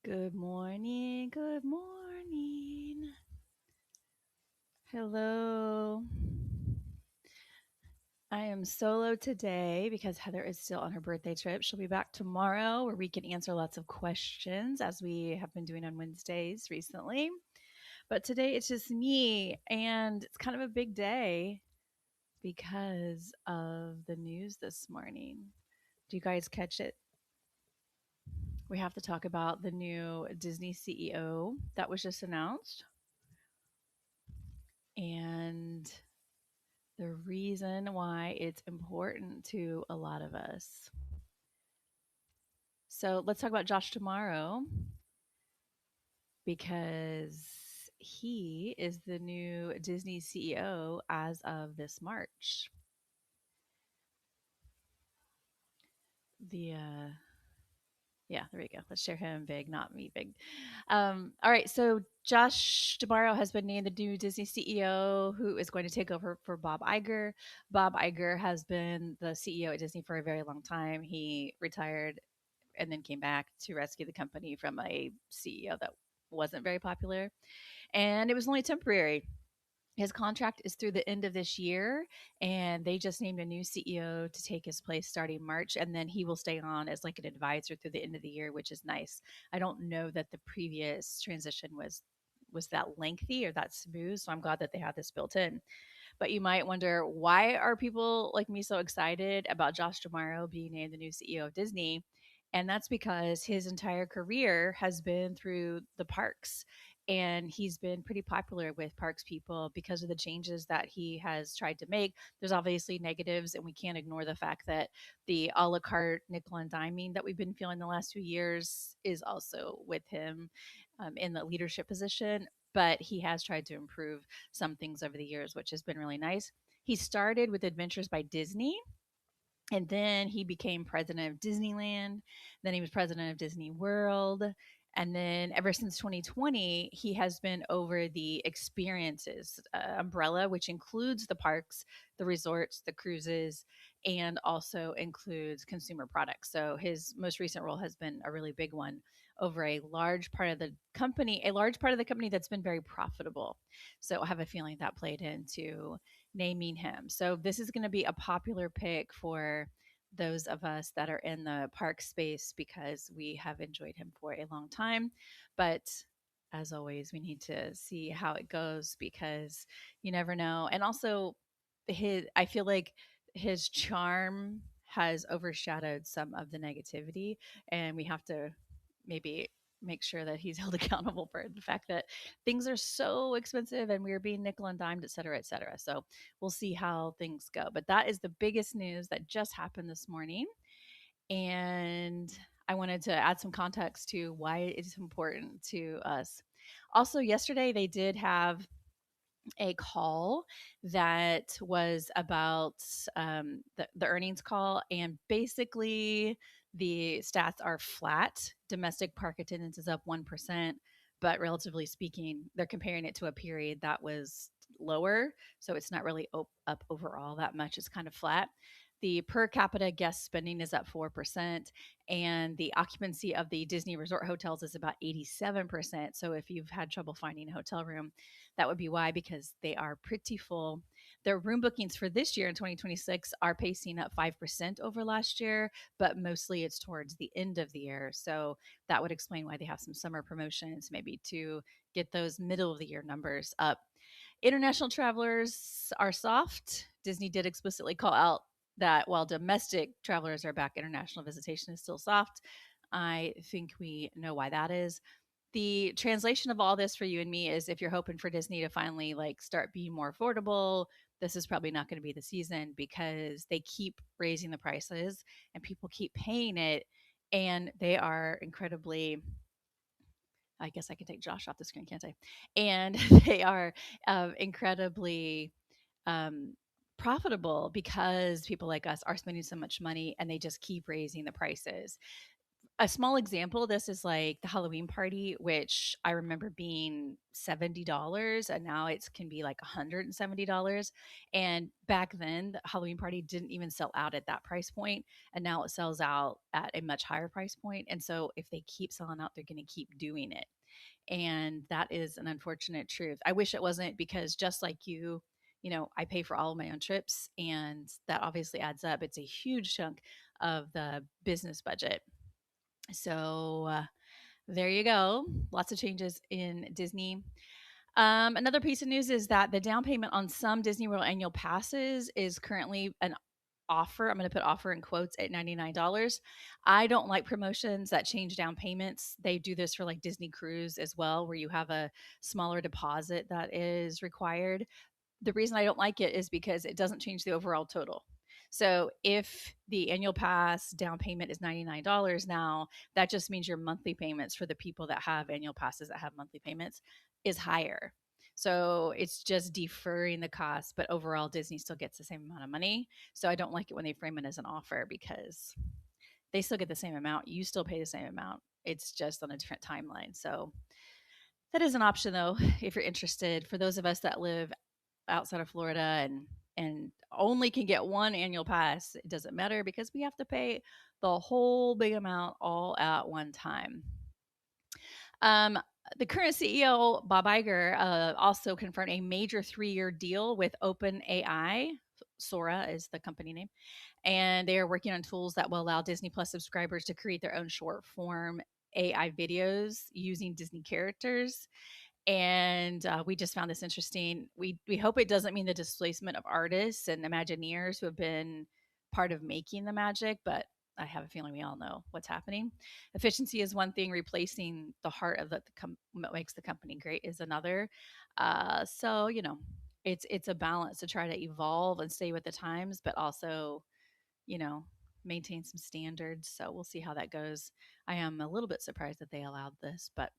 Good morning. Good morning. Hello. I am solo today because Heather is still on her birthday trip. She'll be back tomorrow where we can answer lots of questions as we have been doing on Wednesdays recently. But today it's just me, and it's kind of a big day because of the news this morning. Do you guys catch it? We have to talk about the new Disney CEO that was just announced. And the reason why it's important to a lot of us. So let's talk about Josh tomorrow because he is the new Disney CEO as of this March. The Yeah, there we go. Let's share him big, not me big. All right, so Josh tomorrow has been named the new Disney CEO who is going to take over for Bob Iger. Bob Iger has been the CEO at Disney for a very long time. He retired and then came back to rescue the company from a CEO that wasn't very popular. And it was only temporary. His contract is through the end of this year, and they just named a new CEO to take his place starting March. And then he will stay on as like an advisor through the end of the year, which is nice. I don't know that the previous transition was that lengthy or that smooth, so I'm glad that they have this built in. But you might wonder, why are people like me so excited about Josh D'Amaro being named the new CEO of Disney? And that's because his entire career has been through the parks. And he's been pretty popular with parks people because of the changes that he has tried to make. There's obviously negatives, and we can't ignore the fact that the a la carte nickel and diming that we've been feeling the last few years is also with him in the leadership position. But he has tried to improve some things over the years, which has been really nice. He started with Adventures by Disney, and then he became president of Disneyland. Then he was president of Disney World. And then ever since 2020, he has been over the experiences umbrella, which includes the parks, the resorts, the cruises, and also includes consumer products. So his most recent role has been a really big one over a large part of the company, a large part of the company that's been very profitable. So I have a feeling that played into naming him. So this is going to be a popular pick for those of us that are in the park space because we have enjoyed him for a long time. But as always, we need to see how it goes because you never know. And also, I feel like his charm has overshadowed some of the negativity, and we have to maybe make sure that he's held accountable for the fact that things are so expensive and we are being nickel and dimed, et cetera, et cetera. So we'll see how things go. But that is the biggest news that just happened this morning. And I wanted to add some context to why it's important to us. Also, yesterday they did have a call that was about the earnings call, and basically the stats are flat. Domestic park attendance is up 1%, but relatively speaking, they're comparing it to a period that was lower, so it's not really up overall that much. It's kind of flat. The per capita guest spending is up 4%, and the occupancy of the Disney resort hotels is about 87%. So if you've had trouble finding a hotel room, that would be why, because they are pretty full. Their room bookings for this year in 2026 are pacing up 5% over last year, but mostly it's towards the end of the year. So that would explain why they have some summer promotions, maybe to get those middle of the year numbers up. International travelers are soft. Disney did explicitly call out that while domestic travelers are back, international visitation is still soft. I think we know why that is. The translation of all this for you and me is, if you're hoping for Disney to finally like start being more affordable, this is probably not going to be the season because they keep raising the prices and people keep paying it, and they are incredibly, I guess I can take Josh off the screen, can't I? And they are incredibly um, profitable because people like us are spending so much money and they just keep raising the prices. A small example of this is like the Halloween party, which I remember being $70, and now it can be like $170. And back then, the Halloween party didn't even sell out at that price point, and now it sells out at a much higher price point. And so, if they keep selling out, they're going to keep doing it, and that is an unfortunate truth. I wish it wasn't, because just like you know, I pay for all of my own trips, and that obviously adds up. It's a huge chunk of the business budget. So there you go. Lots of changes in Disney. Another piece of news is that the down payment on some Disney World annual passes is currently an offer. I'm going to put offer in quotes at $99. I don't like promotions that change down payments. They do this for like Disney Cruise as well, where you have a smaller deposit that is required. The reason I don't like it is because it doesn't change the overall total. So if the annual pass down payment is $99 now, that just means your monthly payments for the people that have annual passes that have monthly payments is higher. So it's just deferring the cost, but overall Disney still gets the same amount of money. So I don't like it when they frame it as an offer, because they still get the same amount. You still pay the same amount. It's just on a different timeline. So that is an option though, if you're interested. For those of us that live outside of Florida and only can get one annual pass, it doesn't matter because we have to pay the whole big amount all at one time. Um, the current CEO, Bob Iger, also confirmed a major 3-year deal with OpenAI. Sora is the company name, and they are working on tools that will allow Disney Plus subscribers to create their own short form AI videos using Disney characters. And we just found this interesting. We hope it doesn't mean the displacement of artists and Imagineers who have been part of making the magic, but I have a feeling we all know what's happening. Efficiency is one thing; replacing the heart of what makes the company great is another. So you know, it's a balance to try to evolve and stay with the times, but also, you know, maintain some standards. So we'll see how that goes. I am a little bit surprised that they allowed this, but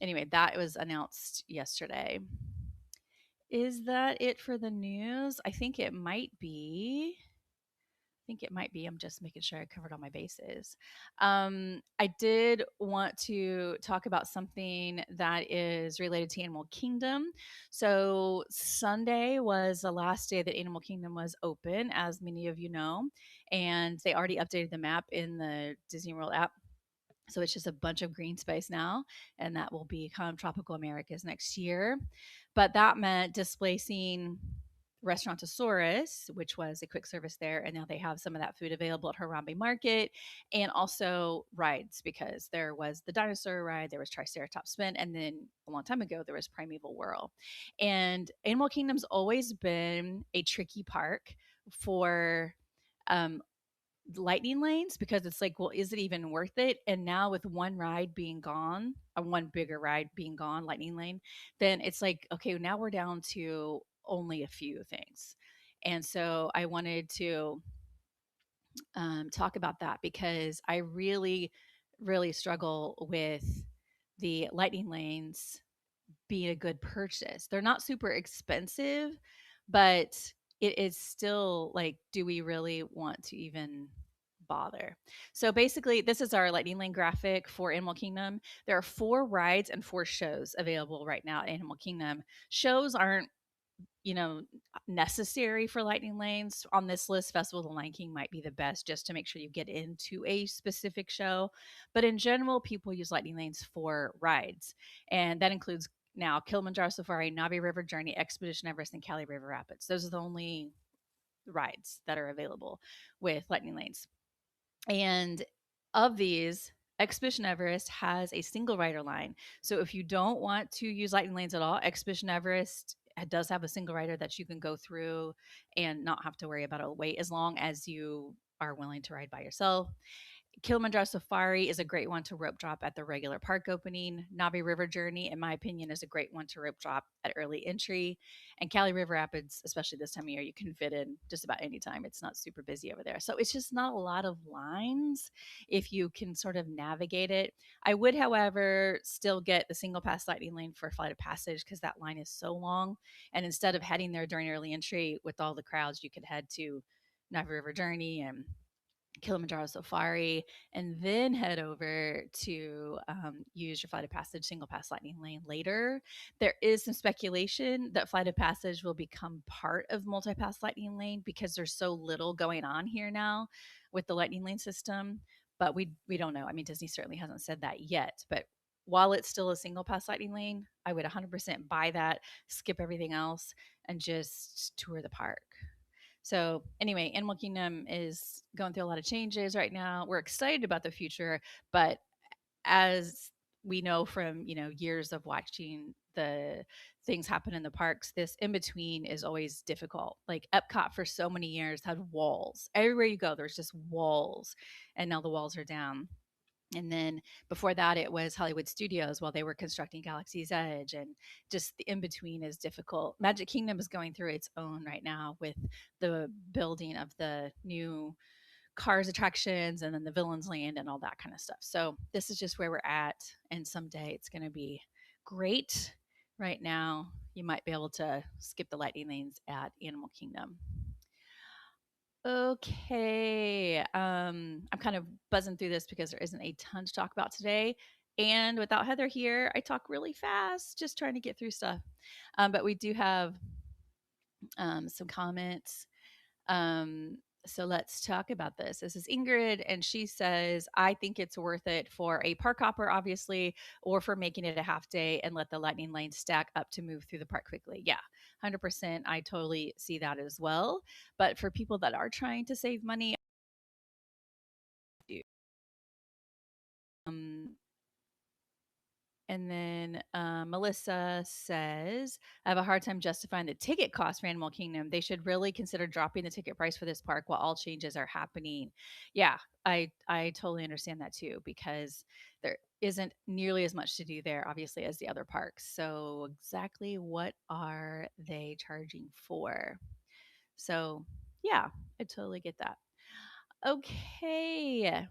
anyway, that was announced yesterday. Is that it for the news? I think it might be. I think it might be. I'm just making sure I covered all my bases. I did want to talk about something that is related to Animal Kingdom. So, Sunday was the last day that Animal Kingdom was open, as many of you know, and they already updated the map in the Disney World app, so it's just a bunch of green space now, and that will become Tropical Americas next year. But that meant displacing Restaurantosaurus, which was a quick service there, and now they have some of that food available at Harambe Market, and also rides, because there was the dinosaur ride, there was Triceratops Spin, and then a long time ago there was Primeval Whirl. And Animal Kingdom's always been a tricky park for um, lightning lanes, because it's like, well, is it even worth it? And now with one ride being gone, one bigger ride being gone, lightning lane, then it's like, okay, now we're down to only a few things. And so I wanted to talk about that, because I really, really struggle with the lightning lanes being a good purchase. They're not super expensive, but it is still like, do we really want to even bother? So basically, this is our lightning lane graphic for Animal Kingdom. There are 4 rides and 4 shows available right now at Animal Kingdom. Shows aren't, you know, necessary for lightning lanes. On this list, Festival of the Lion King might be the best, just to make sure you get into a specific show. But in general, people use lightning lanes for rides, and that includes now Kilimanjaro Safari, Navi River Journey, Expedition Everest, and Cali River Rapids. Those are the only rides that are available with lightning lanes. And of these, Expedition Everest has a single rider line. So if you don't want to use lightning lanes at all, Expedition Everest does have a single rider that you can go through and not have to worry about a wait, as long as you are willing to ride by yourself. Kilimanjaro Safari is a great one to rope drop at the regular park opening. Navi River Journey, in my opinion, is a great one to rope drop at early entry. And Cali River Rapids, especially this time of year, you can fit in just about any time. It's not super busy over there. So it's just not a lot of lines if you can sort of navigate it. I would, however, still get the single pass lightning lane for Flight of Passage, because that line is so long. And instead of heading there during early entry with all the crowds, you could head to Navi River Journey and Kilimanjaro Safari, and then head over to use your Flight of Passage single pass Lightning Lane later. There is some speculation that Flight of Passage will become part of multi pass Lightning Lane because there's so little going on here now with the Lightning Lane system. But we don't know. I mean, Disney certainly hasn't said that yet. But while it's still a single pass Lightning Lane, I would 100% buy that, skip everything else, and just tour the park. So anyway, Animal Kingdom is going through a lot of changes right now. We're excited about the future, but as we know from years of watching the things happen in the parks, this in between is always difficult. Like Epcot for so many years had walls everywhere you go. There's just walls, and now the walls are down. And then before that, it was Hollywood Studios while they were constructing Galaxy's Edge. And just the in between is difficult. Magic Kingdom is going through its own right now with the building of the new Cars attractions and then the Villains Land and all that kind of stuff. So this is just where we're at. And someday it's going to be great. Right now, you might be able to skip the lightning lanes at Animal Kingdom. Okay. I'm kind of buzzing through this because there isn't a ton to talk about today. And without Heather here, I talk really fast, just trying to get through stuff. But we do have some comments. Um, so let's talk about this. This is Ingrid, and she says, I think it's worth it for a park hopper, obviously, or for making it a half day and let the lightning lane stack up to move through the park quickly. Yeah, 100%. I totally see that as well. But for people that are trying to save money, um, and then Melissa says, I have a hard time justifying the ticket cost for Animal Kingdom. They should really consider dropping the ticket price for this park while all changes are happening. Yeah, I totally understand that too, because there isn't nearly as much to do there, obviously, as the other parks. So exactly what are they charging for? So yeah, I totally get that. Okay.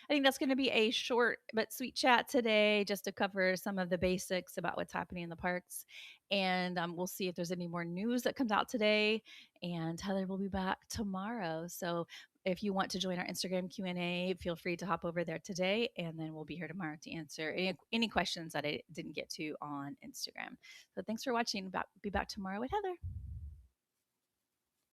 I think that's going to be a short but sweet chat today just to cover some of the basics about what's happening in the parks. And we'll see if there's any more news that comes out today. And Heather will be back tomorrow. So if you want to join our Instagram Q&A, feel free to hop over there today. And then we'll be here tomorrow to answer any questions that I didn't get to on Instagram. So thanks for watching. Be back tomorrow with Heather.